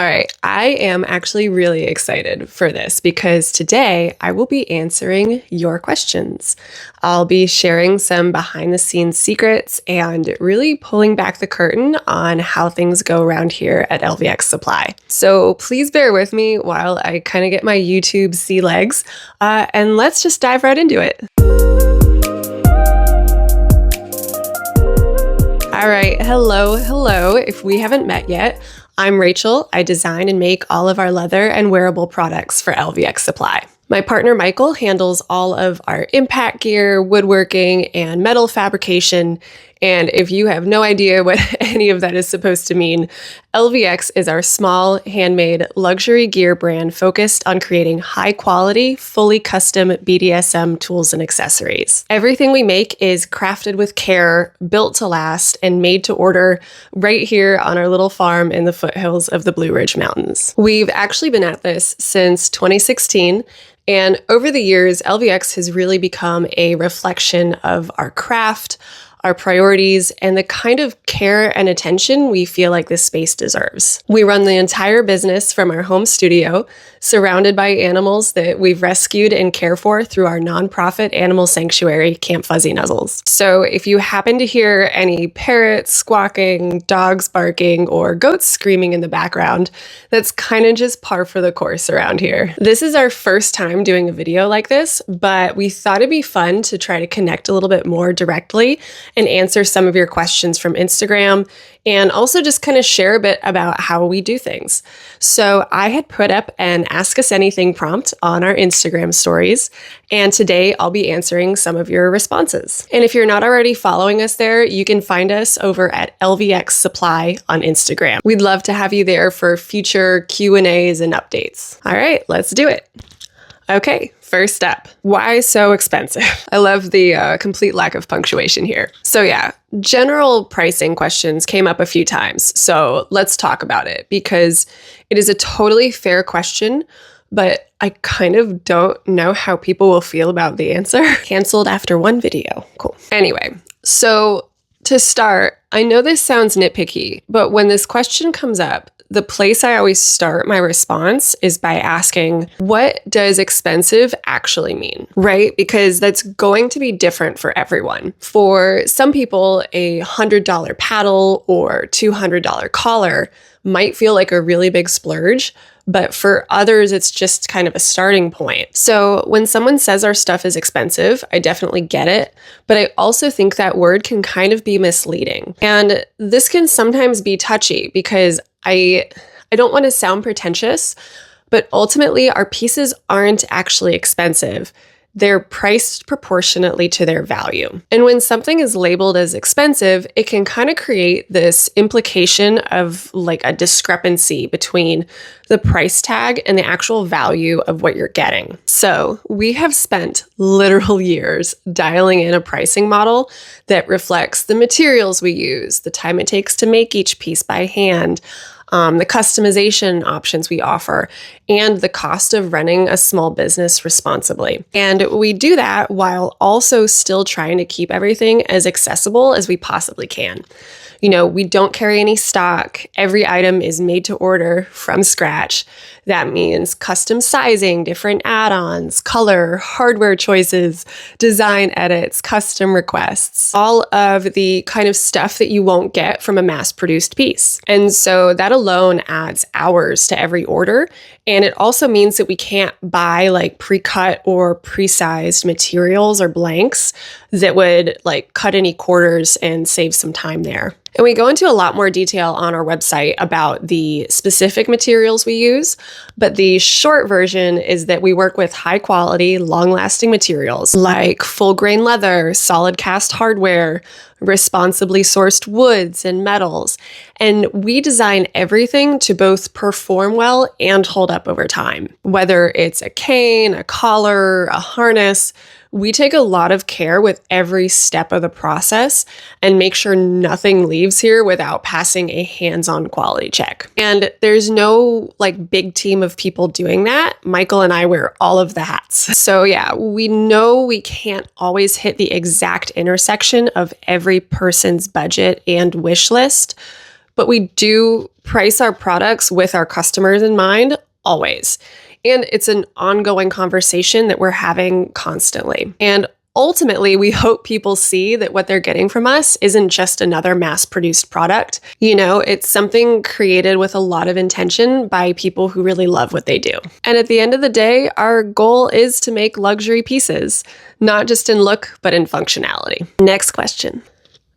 All right, I am actually really excited for this because today I will be answering your questions. I'll be sharing some behind the scenes secrets and really pulling back the curtain on how things go around here at LVX Supply. So please bear with me while I kind of get my YouTube sea legs, and let's just dive right into it. All right, hello. If we haven't met yet, I'm Rachel. I design and make all of our leather and wearable products for LVX Supply. My partner Michael handles all of our impact gear, woodworking, and metal fabrication. And if you have no idea what any of that is supposed to mean, LVX is our small, handmade luxury gear brand focused on creating high-quality, fully custom BDSM tools and accessories. Everything we make is crafted with care, built to last, and made to order right here on our little farm in the foothills of the Blue Ridge Mountains. We've actually been at this since 2016. And over the years, LVX has really become a reflection of our craft, our priorities, and the kind of care and attention we feel like this space deserves. We run the entire business from our home studio, surrounded by animals that we've rescued and care for through our nonprofit animal sanctuary, Camp Fuzzy Nuzzles. So if you happen to hear any parrots squawking, dogs barking, or goats screaming in the background, that's kind of just par for the course around here. This is our first time doing a video like this, but we thought it'd be fun to try to connect a little bit more directly and answer some of your questions from Instagram, and also just kind of share a bit about how we do things. So I had put up an Ask Us Anything prompt on our Instagram stories, and today I'll be answering some of your responses. And if you're not already following us there, you can find us over at LVX Supply on Instagram. We'd love to have you there for future Q&As and updates. All right, let's do it. Okay, first up, why so expensive? I love the complete lack of punctuation here. So yeah, general pricing questions came up a few times. So let's talk about it because it is a totally fair question, but I kind of don't know how people will feel about the answer. Canceled after one video. Cool. Anyway, so to start, I know this sounds nitpicky, but when this question comes up, the place I always start my response is by asking, what does expensive actually mean, right? Because that's going to be different for everyone. For some people, a $100 paddle or $200 collar might feel like a really big splurge, but for others, it's just kind of a starting point. So when someone says our stuff is expensive, I definitely get it, but I also think that word can kind of be misleading. And this can sometimes be touchy because I don't want to sound pretentious, but ultimately our pieces aren't actually expensive. They're priced proportionately to their value. And when something is labeled as expensive, it can kind of create this implication of like a discrepancy between the price tag and the actual value of what you're getting. So we have spent literal years dialing in a pricing model that reflects the materials we use, the time it takes to make each piece by hand, the customization options we offer, and the cost of running a small business responsibly. And we do that while also still trying to keep everything as accessible as we possibly can. You know, we don't carry any stock. Every item is made to order from scratch. That means custom sizing, different add-ons, color, hardware choices, design edits, custom requests, all of the kind of stuff that you won't get from a mass-produced piece. And so that alone adds hours to every order. And it also means that we can't buy like pre-cut or pre-sized materials or blanks that would like cut any corners and save some time there. And we go into a lot more detail on our website about the specific materials we use, but the short version is that we work with high quality, long-lasting materials like full grain leather, solid cast hardware, responsibly sourced woods and metals. And we design everything to both perform well and hold up over time. Whether it's a cane, a collar, a harness, we take a lot of care with every step of the process and make sure nothing leaves here without passing a hands-on quality check. And there's no like big team of people doing that. Michael and I wear all of the hats. So yeah, we know we can't always hit the exact intersection of every person's budget and wish list, but we do price our products with our customers in mind always. And it's an ongoing conversation that we're having constantly. And ultimately, we hope people see that what they're getting from us isn't just another mass-produced product. You know, it's something created with a lot of intention by people who really love what they do. And at the end of the day, our goal is to make luxury pieces, not just in look, but in functionality. Next question.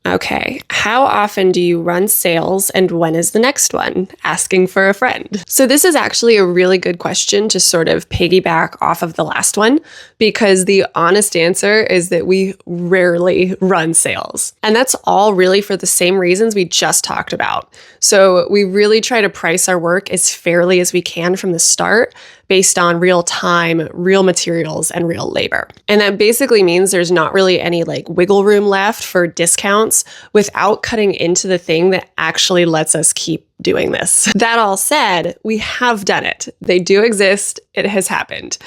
Okay, how often do you run sales and when is the next one? Asking for a friend. So this is actually a really good question to sort of piggyback off of the last one, because the honest answer is that we rarely run sales. And that's all really for the same reasons we just talked about. So we really try to price our work as fairly as we can from the start, based on real time, real materials, and real labor. And that basically means there's not really any like wiggle room left for discounts without cutting into the thing that actually lets us keep doing this. That all said, we have done it. They do exist. It has happened.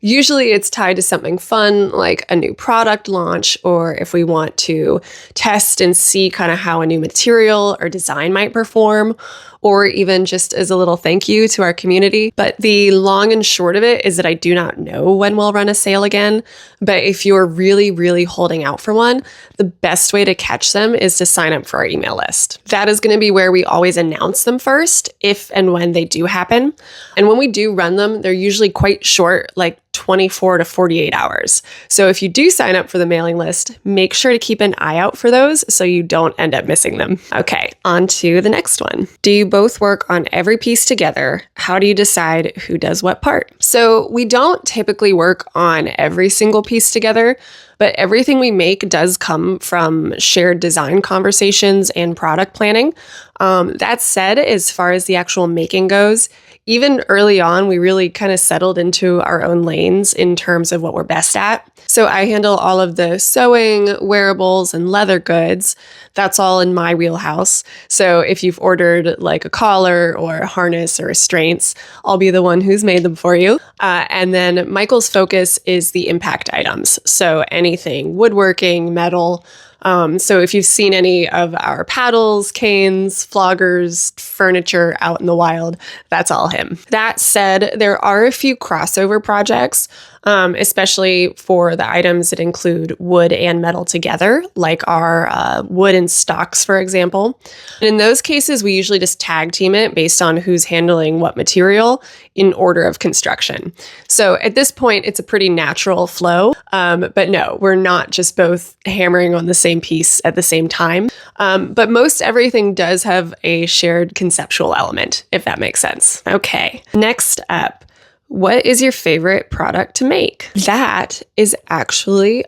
Usually it's tied to something fun like a new product launch, or if we want to test and see kind of how a new material or design might perform, or even just as a little thank you to our community. But the long and short of it is that I do not know when we'll run a sale again. But if you're really, really holding out for one, the best way to catch them is to sign up for our email list. That is going to be where we always announce them first, if and when they do happen. And when we do run them, they're usually quite short, like 24 to 48 hours. So if you do sign up for the mailing list, make sure to keep an eye out for those so you don't end up missing them. Okay, on to the next one. Do you both work on every piece together? How do you decide who does what part? So we don't typically work on every single piece together, but everything we make does come from shared design conversations and product planning. That said, as far as the actual making goes, even early on, we really kind of settled into our own lanes in terms of what we're best at. So I handle all of the sewing, wearables, and leather goods. That's all in my wheelhouse. So if you've ordered like a collar or a harness or restraints, I'll be the one who's made them for you. And then Michael's focus is the impact items. So anything woodworking, metal. So if you've seen any of our paddles, canes, floggers, furniture out in the wild, that's all him. That said, there are a few crossover projects, especially for the items that include wood and metal together, like our wooden stocks, for example. And in those cases, we usually just tag team it based on who's handling what material in order of construction. So at this point, it's a pretty natural flow. But no, we're not just both hammering on the same piece at the same time. But most everything does have a shared conceptual element, if that makes sense. Okay, next up. What is your favorite product to make? That is actually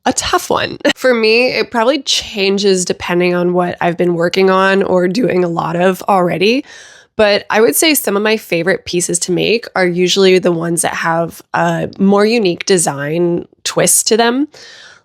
a tough one. For me, it probably changes depending on what I've been working on or doing a lot of already. But I would say some of my favorite pieces to make are usually the ones that have a more unique design twist to them.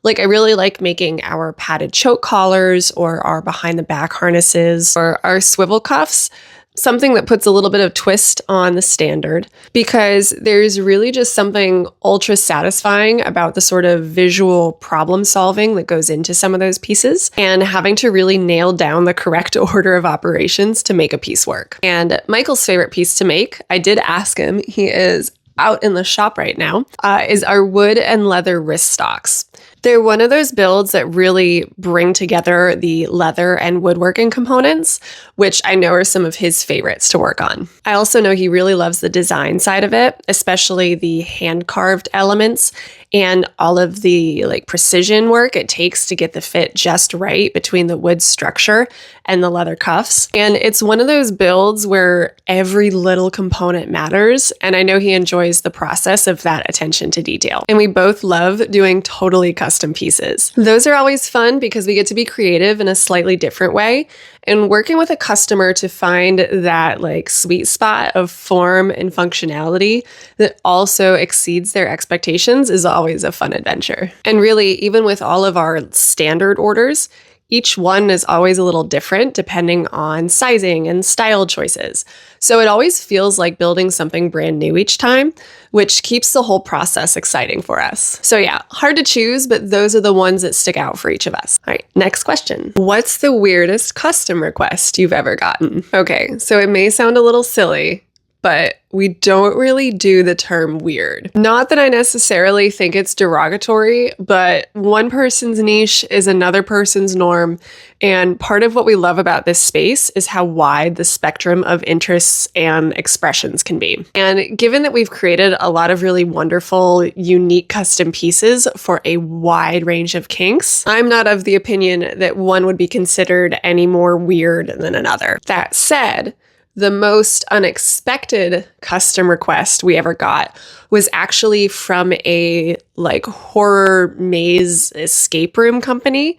Like I really like making our padded choke collars or our behind the back harnesses or our swivel cuffs. Something that puts a little bit of twist on the standard, because there's really just something ultra satisfying about the sort of visual problem solving that goes into some of those pieces and having to really nail down the correct order of operations to make a piece work. And Michael's favorite piece to make, I did ask him, he is out in the shop right now, is our wood and leather wrist stocks. They're one of those builds that really bring together the leather and woodworking components, which I know are some of his favorites to work on. I also know he really loves the design side of it, especially the hand-carved elements and all of the like precision work it takes to get the fit just right between the wood structure and the leather cuffs. And it's one of those builds where every little component matters, and I know he enjoys the process of that attention to detail. And we both love doing totally custom pieces. Those are always fun because we get to be creative in a slightly different way. And working with a customer to find that like sweet spot of form and functionality that also exceeds their expectations is always a fun adventure. And really, even with all of our standard orders, Each one is always a little different depending on sizing and style choices. So it always feels like building something brand new each time, which keeps the whole process exciting for us. So yeah, hard to choose, but those are the ones that stick out for each of us. All right, next question. What's the weirdest custom request you've ever gotten? Okay, so it may sound a little silly, but we don't really do the term weird. Not that I necessarily think it's derogatory, but one person's niche is another person's norm. And part of what we love about this space is how wide the spectrum of interests and expressions can be. And given that we've created a lot of really wonderful, unique custom pieces for a wide range of kinks, I'm not of the opinion that one would be considered any more weird than another. That said, the most unexpected custom request we ever got was actually from a horror maze escape room company.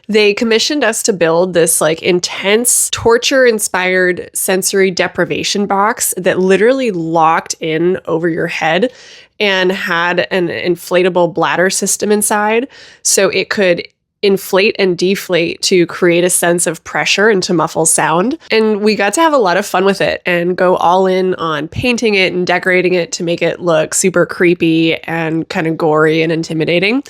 They commissioned us to build this intense torture-inspired sensory deprivation box that literally locked in over your head and had an inflatable bladder system inside, so it could inflate and deflate to create a sense of pressure and to muffle sound. And we got to have a lot of fun with it and go all in on painting it and decorating it to make it look super creepy and kind of gory and intimidating.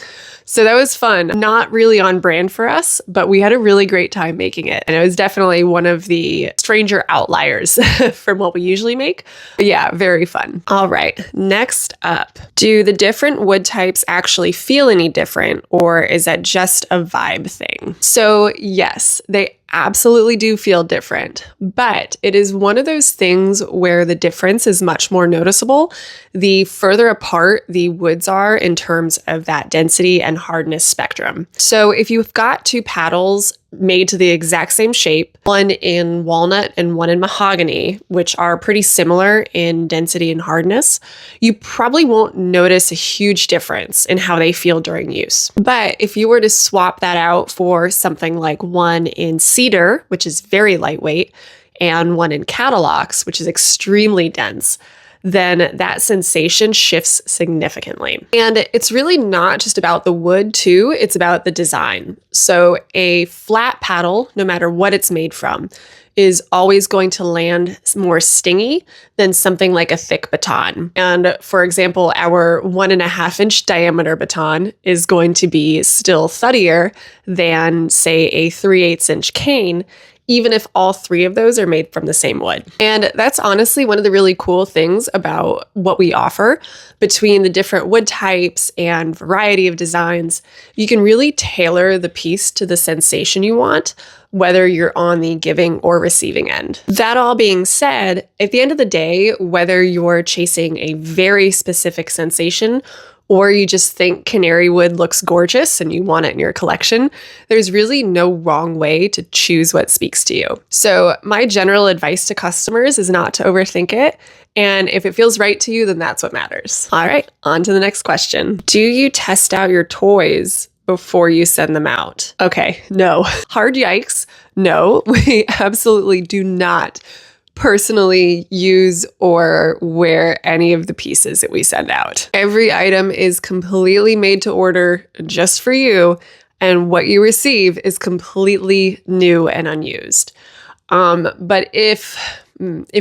So that was fun. Not really on brand for us, but we had a really great time making it. And it was definitely one of the stranger outliers from what we usually make. But yeah, very fun. All right, next up. Do the different wood types actually feel any different, or is that just a vibe thing? So yes, they absolutely do feel different, but it is one of those things where the difference is much more noticeable the further apart the woods are in terms of that density and hardness spectrum. So if you've got two paddles made to the exact same shape, one in walnut and one in mahogany, which are pretty similar in density and hardness, you probably won't notice a huge difference in how they feel during use. But if you were to swap that out for something like one in cedar, which is very lightweight, and one in catalox, which is extremely dense, then that sensation shifts significantly. And it's really not just about the wood too, it's about the design. So a flat paddle, no matter what it's made from, is always going to land more stingy than something like a thick baton. And for example, our 1.5-inch diameter baton is going to be still thuddier than, say, a 3/8-inch cane, even if all three of those are made from the same wood. And that's honestly one of the really cool things about what we offer. Between the different wood types and variety of designs, you can really tailor the piece to the sensation you want, whether you're on the giving or receiving end. That all being said, at the end of the day, whether you're chasing a very specific sensation or you just think canary wood looks gorgeous and you want it in your collection, there's really no wrong way to choose what speaks to you. So my general advice to customers is not to overthink it. And if it feels right to you, then that's what matters. All right, on to the next question. Do you test out your toys before you send them out? Okay, no. Hard yikes. No, we absolutely do not personally use or wear any of the pieces that we send out. Every item is completely made to order just for you, and what you receive is completely new and unused. But if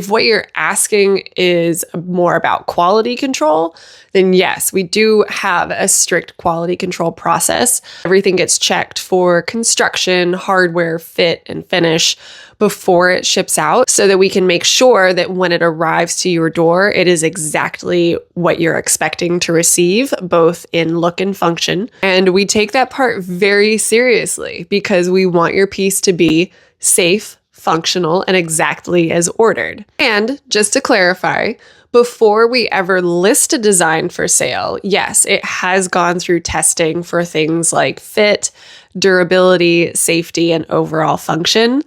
what you're asking is more about quality control, then yes, we do have a strict quality control process. Everything gets checked for construction, hardware, fit, and finish before it ships out so that we can make sure that when it arrives to your door, it is exactly what you're expecting to receive, both in look and function. And we take that part very seriously because we want your piece to be safe, functional, and exactly as ordered. And just to clarify, before we ever list a design for sale, yes, it has gone through testing for things like fit, durability, safety, and overall function.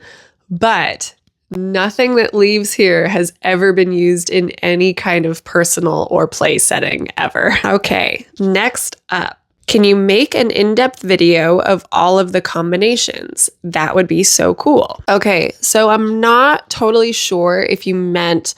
But nothing that leaves here has ever been used in any kind of personal or play setting ever. Okay, next up. Can you make an in-depth video of all of the combinations? That would be so cool. Okay, so I'm not totally sure if you meant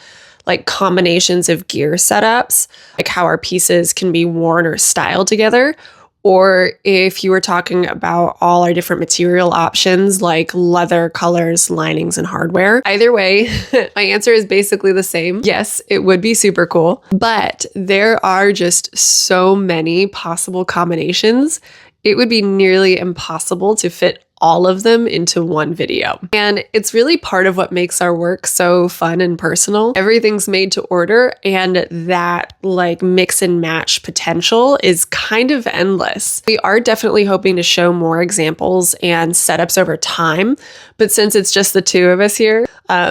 like combinations of gear setups, like how our pieces can be worn or styled together, or if you were talking about all our different material options like leather, colors, linings, and hardware. Either way, my answer is basically the same. Yes, it would be super cool, but there are just so many possible combinations. It would be nearly impossible to fit all of them into one video. And it's really part of what makes our work so fun and personal. Everything's made to order, and that like mix and match potential is kind of endless. We are definitely hoping to show more examples and setups over time, but since it's just the two of us here,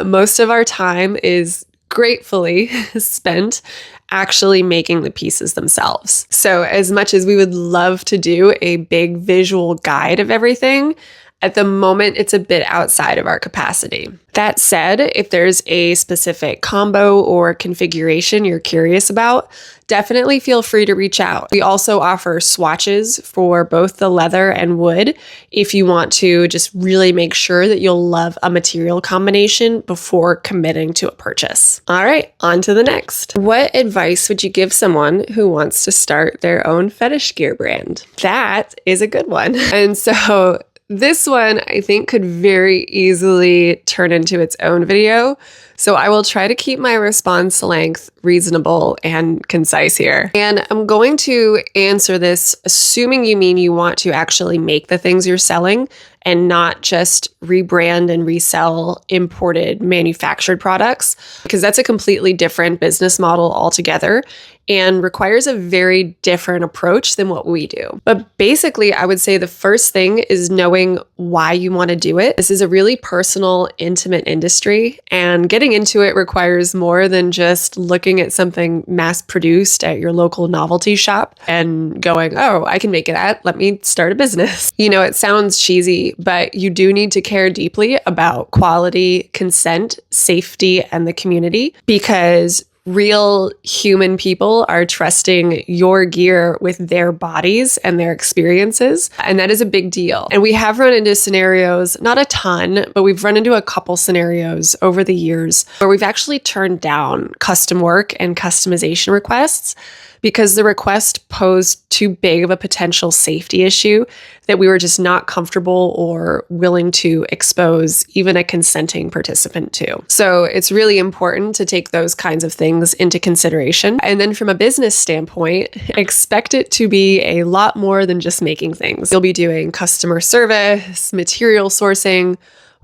most of our time is gratefully spent actually making the pieces themselves. So as much as we would love to do a big visual guide of everything, at the moment, it's a bit outside of our capacity. That said, if there's a specific combo or configuration you're curious about, definitely feel free to reach out. We also offer swatches for both the leather and wood if you want to just really make sure that you'll love a material combination before committing to a purchase. All right, on to the next. What advice would you give someone who wants to start their own fetish gear brand? That is a good one. And so this one, I think, could very easily turn into its own video, so I will try to keep my response length reasonable and concise here. And I'm going to answer this assuming you mean you want to actually make the things you're selling and not just rebrand and resell imported manufactured products, because that's a completely different business model altogether and requires a very different approach than what we do. But basically, I would say the first thing is knowing why you want to do it. This is a really personal, intimate industry, and getting into it requires more than just looking at something mass-produced at your local novelty shop and going, oh, I can make that. Let me start a business. You know, it sounds cheesy, but you do need to care deeply about quality, consent, safety, and the community, because real human people are trusting your gear with their bodies and their experiences. And that is a big deal. And we have run into scenarios, not a ton, but we've run into a couple scenarios over the years where we've actually turned down custom work and customization requests because the request posed too big of a potential safety issue that we were just not comfortable or willing to expose even a consenting participant to. So it's really important to take those kinds of things into consideration. And then from a business standpoint, expect it to be a lot more than just making things. You'll be doing customer service, material sourcing,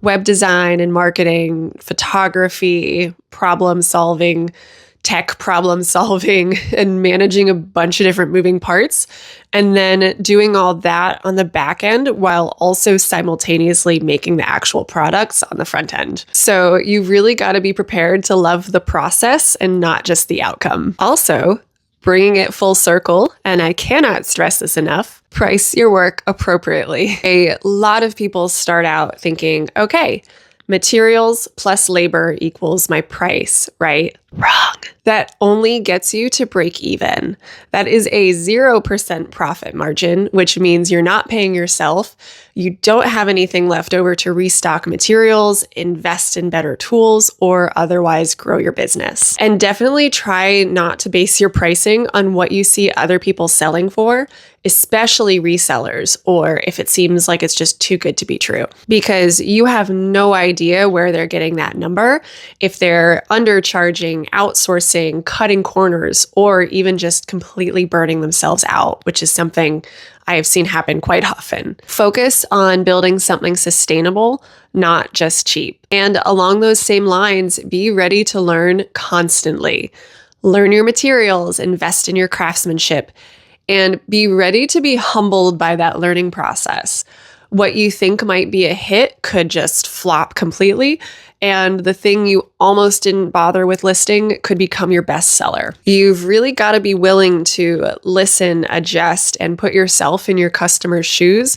web design and marketing, photography, problem solving, tech problem solving, and managing a bunch of different moving parts, and then doing all that on the back end while also simultaneously making the actual products on the front end. So you've really got to be prepared to love the process and not just the outcome. Also, bringing it full circle, and I cannot stress this enough, price your work appropriately. A lot of people start out thinking, okay, materials plus labor equals my price, right? Wrong. That only gets you to break even. That is a 0% profit margin, which means you're not paying yourself. You don't have anything left over to restock materials, invest in better tools, or otherwise grow your business. And definitely try not to base your pricing on what you see other people selling for, especially resellers, or if it seems like it's just too good to be true, because you have no idea where they're getting that number, if they're undercharging, outsourcing, cutting corners, or even just completely burning themselves out, which is something I have seen happen quite often. Focus on building something sustainable, not just cheap. And along those same lines, be ready to learn constantly. Learn your materials, invest in your craftsmanship, and be ready to be humbled by that learning process. What you think might be a hit could just flop completely, and the thing you almost didn't bother with listing could become your best seller. You've really got to be willing to listen, adjust, and put yourself in your customer's shoes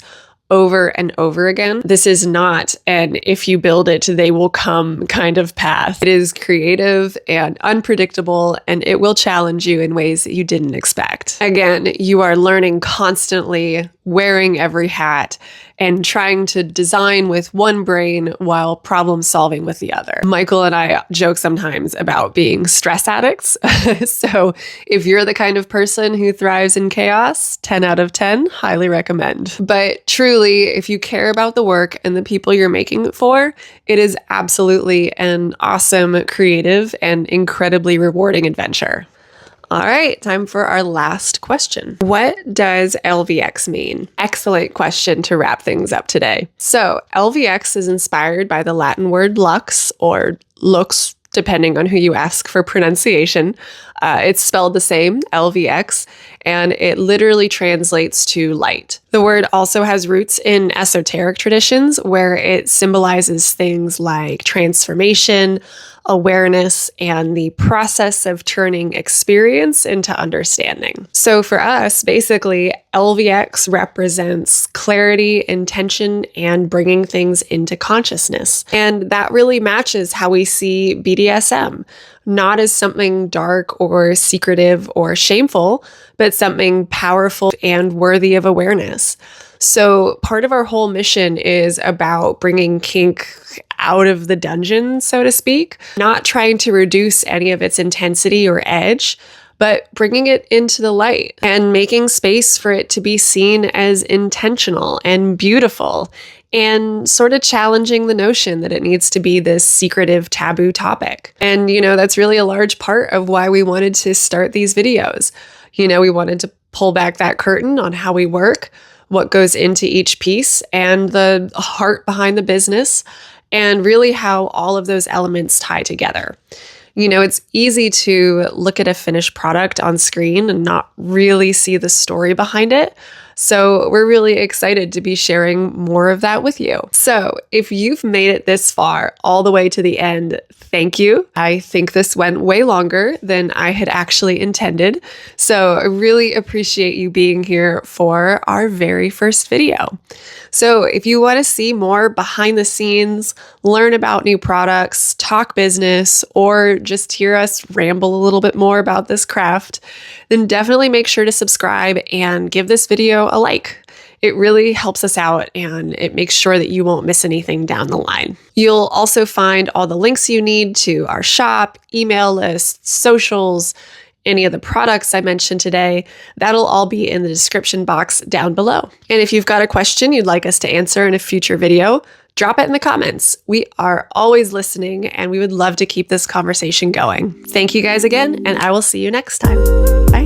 over and over again. This is not an if you build it, they will come kind of path. It is creative and unpredictable, and it will challenge you in ways that you didn't expect. Again, you are learning constantly, wearing every hat, and trying to design with one brain while problem solving with the other. Michael and I joke sometimes about being stress addicts. So if you're the kind of person who thrives in chaos, 10 out of 10, highly recommend. But truly, if you care about the work and the people you're making it for, it is absolutely an awesome, creative, and incredibly rewarding adventure. All right, time for our last question. What does LVX mean? Excellent question to wrap things up today. So LVX is inspired by the Latin word lux, or lux, depending on who you ask for pronunciation. It's spelled the same, LVX, and it literally translates to light. The word also has roots in esoteric traditions where it symbolizes things like transformation, awareness, and the process of turning experience into understanding. So for us, basically, LVX represents clarity, intention, and bringing things into consciousness. And that really matches how we see BDSM, not as something dark or secretive or shameful, but something powerful and worthy of awareness. So part of our whole mission is about bringing kink out of the dungeon, so to speak, not trying to reduce any of its intensity or edge, but bringing it into the light and making space for it to be seen as intentional and beautiful, and sort of challenging the notion that it needs to be this secretive, taboo topic. And, that's really a large part of why we wanted to start these videos. We wanted to pull back that curtain on how we work, what goes into each piece, and the heart behind the business, and really how all of those elements tie together. It's easy to look at a finished product on screen and not really see the story behind it. So we're really excited to be sharing more of that with you. So if you've made it this far, all the way to the end, thank you. I think this went way longer than I had actually intended. So I really appreciate you being here for our very first video. So if you want to see more behind the scenes, learn about new products, talk business, or just hear us ramble a little bit more about this craft, then definitely make sure to subscribe and give this video a like. It really helps us out and it makes sure that you won't miss anything down the line. You'll also find all the links you need to our shop, email list, socials, any of the products I mentioned today. That'll all be in the description box down below. And if you've got a question you'd like us to answer in a future video, drop it in the comments. We are always listening and we would love to keep this conversation going. Thank you guys again, and I will see you next time. Bye.